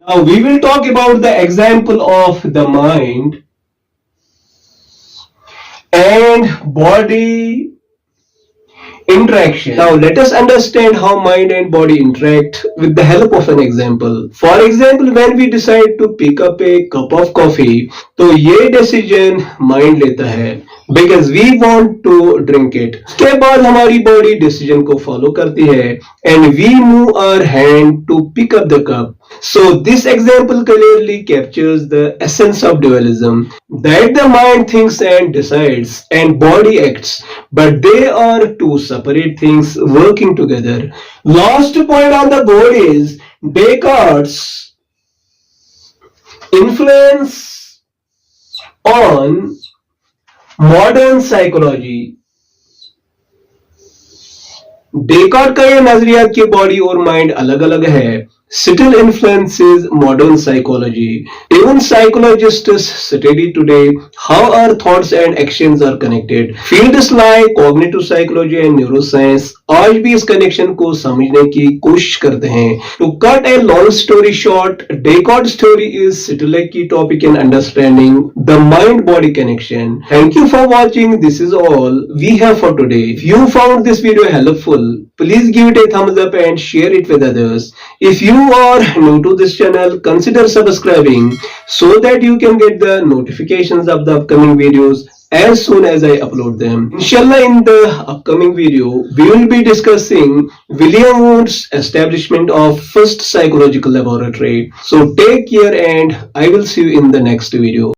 Now we will talk about the example of the mind and body interaction. Now let us understand how mind and body interact with the help of an example. For example, when we decide to pick up a cup of coffee, तो ये decision mind लेता है because we want to drink it. उसके बाद हमारी body decision को follow करती है and we move our hand to pick up the cup. So this example clearly captures the essence of dualism, that the mind thinks and decides and body acts, but they are two separate things working together. Last point on the board is Descartes' influence on modern psychology. Descartes का यह नजरिया कि body और mind अलग अलग है still influences modern psychology. Even psychologists study today how our thoughts and actions are connected. Fields like cognitive psychology and neuroscience आज भी इस कनेक्शन को समझने की कोशिश करते हैं. To cut a long story short, Descartes' theory is still a key topic in understanding the mind-body connection. Thank you for watching. This is all we have for today. If you found this video helpful, please give it a thumbs up and share it with others. If you are new to this channel, consider subscribing so that you can get the notifications of the upcoming videos as soon as I upload them. Inshallah, in the upcoming video, we will be discussing William Wundt's establishment of first psychological laboratory. So take care and I will see you in the next video.